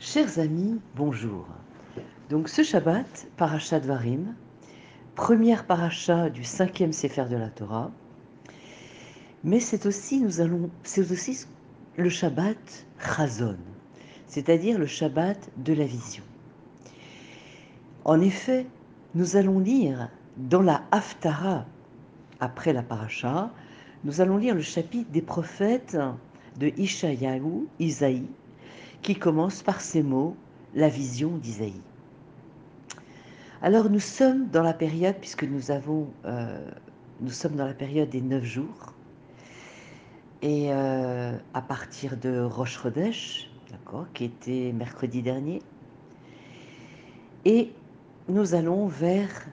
Chers amis, bonjour. Donc ce Shabbat, Parashat Dvarim, première paracha du cinquième Sefer de la Torah, mais c'est aussi le Shabbat Chazon, c'est-à-dire le Shabbat de la vision. En effet, nous allons lire dans la Haftara, après la paracha, nous allons lire le chapitre des prophètes de Ishayahu, Isaïe, qui commence par ces mots, la vision d'Isaïe. Alors nous sommes dans la période, puisque nous sommes dans la période des 9 jours, et à partir de Rosh Chodesh, d'accord, qui était mercredi dernier, et nous allons vers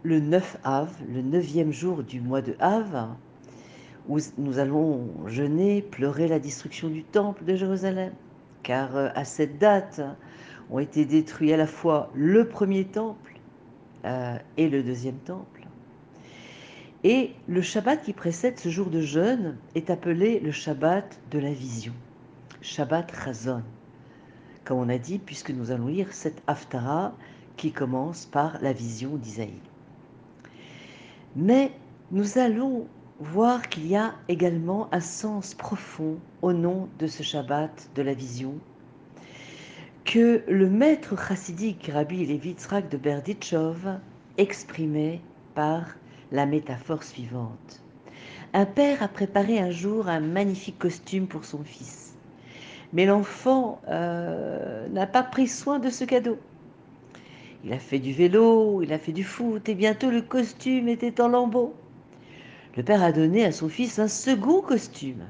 le 9 Av, le 9e jour du mois de Av, où nous allons jeûner, pleurer la destruction du temple de Jérusalem, car à cette date ont été détruits à la fois le premier temple et le deuxième temple. Et le Shabbat qui précède ce jour de jeûne est appelé le Shabbat de la vision, Shabbat Chazon, comme on a dit, puisque nous allons lire cette Haftara qui commence par la vision d'Isaïe. Mais nous allons voir qu'il y a également un sens profond au nom de ce Shabbat de la vision, que le maître chassidique Rabbi Levi Yitzhak de Berditchov exprimait par la métaphore suivante. Un père a préparé un jour un magnifique costume pour son fils. Mais l'enfant n'a pas pris soin de ce cadeau. Il a fait du vélo, il a fait du foot, et bientôt le costume était en lambeaux. Le père a donné à son fils un second costume,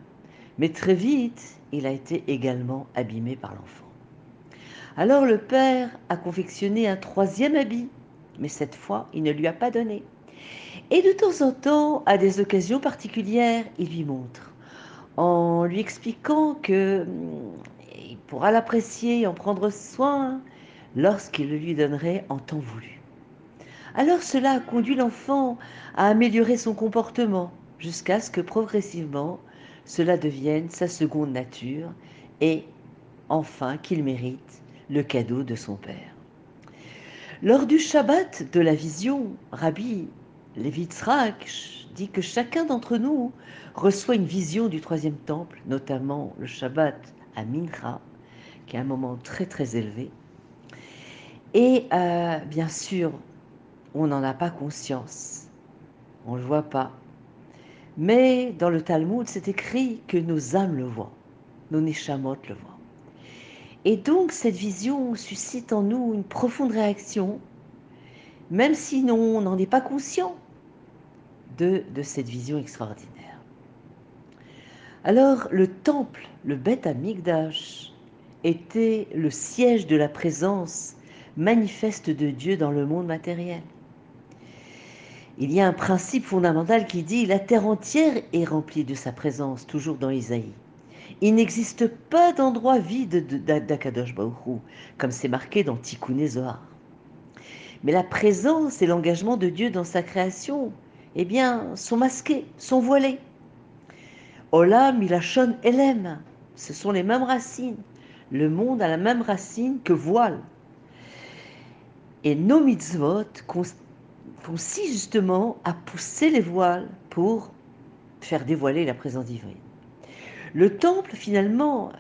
mais très vite, il a été également abîmé par l'enfant. Alors le père a confectionné un troisième habit, mais cette fois, il ne lui a pas donné. Et de temps en temps, à des occasions particulières, il lui montre, en lui expliquant que il pourra l'apprécier et en prendre soin lorsqu'il le lui donnerait en temps voulu. Alors cela a conduit l'enfant à améliorer son comportement jusqu'à ce que progressivement cela devienne sa seconde nature et enfin qu'il mérite le cadeau de son père. Lors du Shabbat de la vision, Rabbi Levi Yitzhak dit que chacun d'entre nous reçoit une vision du troisième temple, notamment le Shabbat à Mincha, qui est un moment très très élevé. Et bien sûr, on n'en a pas conscience, on ne le voit pas. Mais dans le Talmud, c'est écrit que nos âmes le voient, nos neshamot le voient. Et donc cette vision suscite en nous une profonde réaction, même si on n'en est pas conscient de cette vision extraordinaire. Alors le temple, le Beth Amikdash, était le siège de la présence manifeste de Dieu dans le monde matériel. Il y a un principe fondamental qui dit « La terre entière est remplie de sa présence », toujours dans Isaïe. Il n'existe pas d'endroit vide d'Akadosh Baruch Hu, comme c'est marqué dans Tikkun Zohar. Mais la présence et l'engagement de Dieu dans sa création, eh bien, sont masqués, sont voilés. Olam milachon elem, ce sont les mêmes racines. Le monde a la même racine que voile. Et nos mitzvot consistent justement à pousser les voiles pour faire dévoiler la présence divine. Le temple, finalement,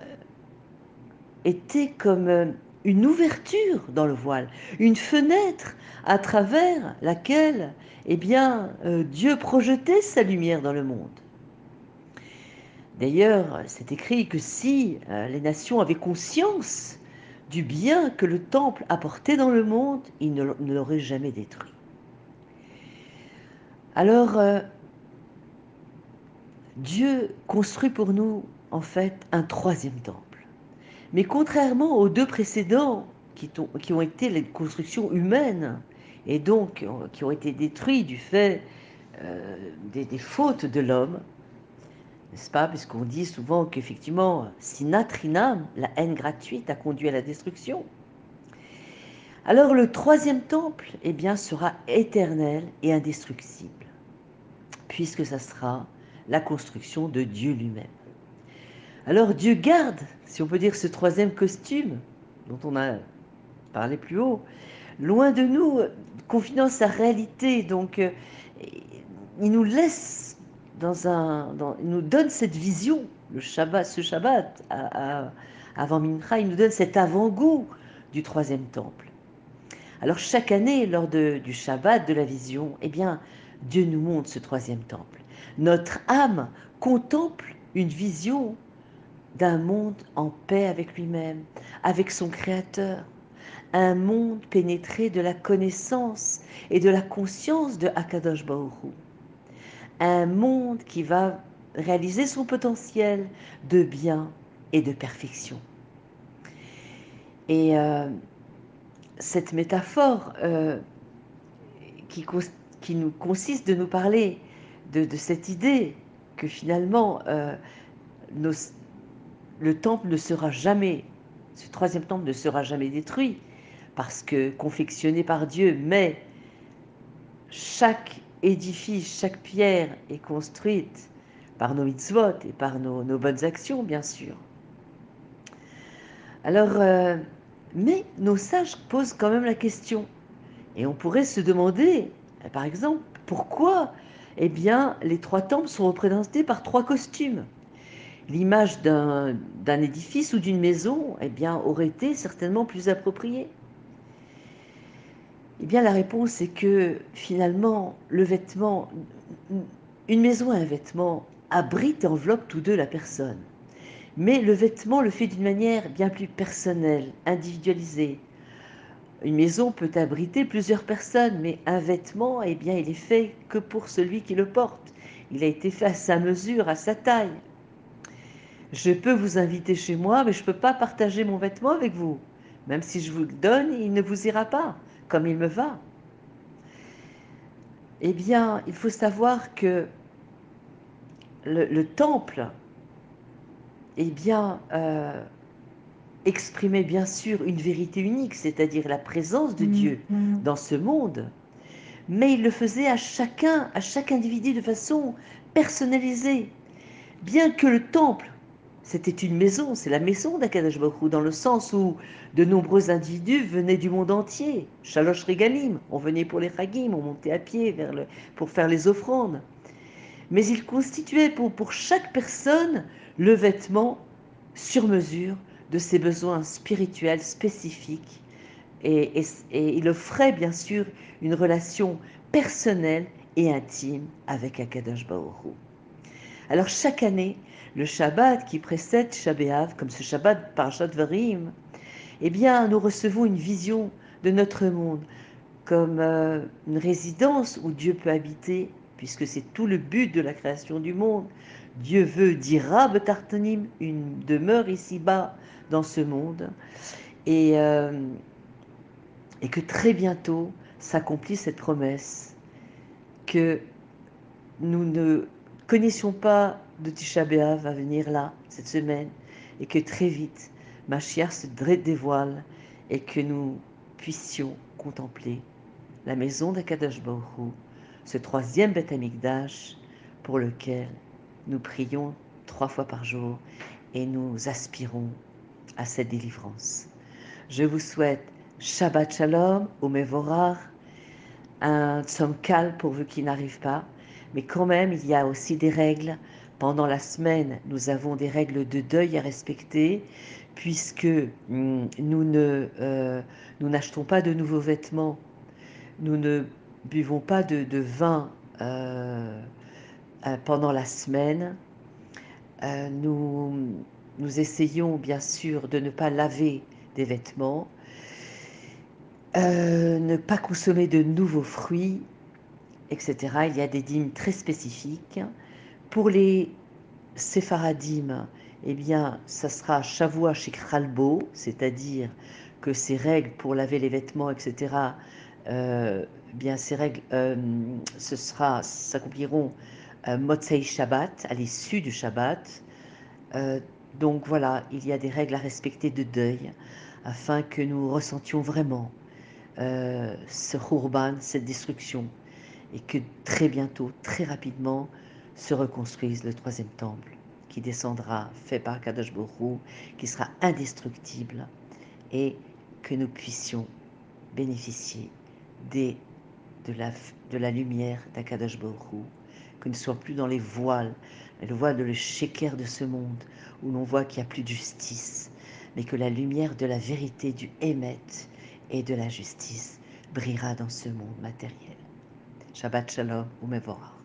était comme une ouverture dans le voile, une fenêtre à travers laquelle eh bien, Dieu projetait sa lumière dans le monde. D'ailleurs, c'est écrit que si les nations avaient conscience du bien que le temple apportait dans le monde, ils ne l'auraient jamais détruit. Alors, Dieu construit pour nous, en fait, un troisième temple. Mais contrairement aux deux précédents, qui ont été les constructions humaines, et donc qui ont été détruits du fait des fautes de l'homme, n'est-ce pas? Puisqu'on dit souvent qu'effectivement, sinatrinam, la haine gratuite, a conduit à la destruction. Alors le troisième temple, eh bien, sera éternel et indestructible, puisque ça sera la construction de Dieu lui-même. Alors Dieu garde, si on peut dire, ce troisième costume, dont on a parlé plus haut, loin de nous, confinant sa réalité. Donc, il nous laisse il nous donne cette vision, le Shabbat, ce Shabbat, avant Mincha, il nous donne cet avant-goût du troisième temple. Alors, chaque année, lors du Shabbat, de la vision, eh bien, Dieu nous montre ce troisième temple. Notre âme contemple une vision d'un monde en paix avec lui-même, avec son Créateur, un monde pénétré de la connaissance et de la conscience de Akadosh Baruch Hu, un monde qui va réaliser son potentiel de bien et de perfection. Et cette métaphore qui, qui nous consiste de nous parler de cette idée que finalement nos, le temple ne sera jamais, ce troisième temple ne sera jamais détruit, parce que confectionné par Dieu, mais chaque édifice, chaque pierre est construite par nos mitzvot et par nos bonnes actions, bien sûr. Alors, mais nos sages posent quand même la question, et on pourrait se demander, par exemple, pourquoi eh bien, les trois temples sont représentés par trois costumes. L'image d'un édifice ou d'une maison eh bien, aurait été certainement plus appropriée. Eh bien, la réponse est que finalement, le vêtement, une maison et un vêtement abritent et enveloppent tous deux la personne. Mais le vêtement le fait d'une manière bien plus personnelle, individualisée. Une maison peut abriter plusieurs personnes, mais un vêtement, eh bien, il est fait que pour celui qui le porte. Il a été fait à sa mesure, à sa taille. Je peux vous inviter chez moi, mais je ne peux pas partager mon vêtement avec vous. Même si je vous le donne, il ne vous ira pas comme il me va. Eh bien, il faut savoir que le temple, eh bien, exprimait bien sûr une vérité unique, c'est-à-dire la présence de Dieu dans ce monde, mais il le faisait à chacun, à chaque individu de façon personnalisée. Bien que le temple, c'était une maison, c'est la maison d'Akadosh Baruch Hu, dans le sens où de nombreux individus venaient du monde entier. Shalosh Regalim, on venait pour les Chagim, on montait à pied pour faire les offrandes. Mais il constituait pour chaque personne le vêtement sur mesure de ses besoins spirituels spécifiques. Et il offrait bien sûr une relation personnelle et intime avec Akadosh Baruch Hu. Alors chaque année, le Shabbat qui précède Shabbat, comme ce Shabbat Parashat Varim, eh bien, nous recevons une vision de notre monde comme une résidence où Dieu peut habiter, puisque c'est tout le but de la création du monde. Dieu veut, dira Betartanim, une demeure ici-bas dans ce monde, et, euh, et que très bientôt s'accomplit cette promesse que nous ne connaissions pas de Tisha B'Av va venir là, cette semaine, et que très vite, Mashiach se dévoile et que nous puissions contempler la maison d'Akadosh Baruch Hu, ce troisième Beth Amikdash pour lequel nous prions 3 fois par jour et nous aspirons à cette délivrance. Je vous souhaite Shabbat Shalom ou Mevorach, un tzom-kal pourvu qu'il n'arrive pas, mais quand même il y a aussi des règles. Pendant la semaine, nous avons des règles de deuil à respecter, puisque nous n'achetons pas de nouveaux vêtements, nous ne buvons pas de vin pendant la semaine. Nous essayons bien sûr de ne pas laver des vêtements, ne pas consommer de nouveaux fruits, etc. Il y a des dîmes très spécifiques. Pour les sépharadim, eh bien, ça sera Shavua Shikralbo, c'est-à-dire que ces règles pour laver les vêtements, etc., bien ces règles s'accompliront Motzei Shabbat, à l'issue du Shabbat. Donc voilà, il y a des règles à respecter de deuil afin que nous ressentions vraiment ce Khurban, cette destruction, et que très bientôt, très rapidement, se reconstruise le troisième temple qui descendra, fait par Kadosh Baruch Hu, qui sera indestructible et que nous puissions bénéficier des, de la lumière d'Akadosh Baruch Hu, que nous ne soyons plus dans les voiles, le voile de le sheker de ce monde, où l'on voit qu'il n'y a plus de justice, mais que la lumière de la vérité, du Hémet et de la justice brillera dans ce monde matériel. Shabbat Shalom ou Mevorach.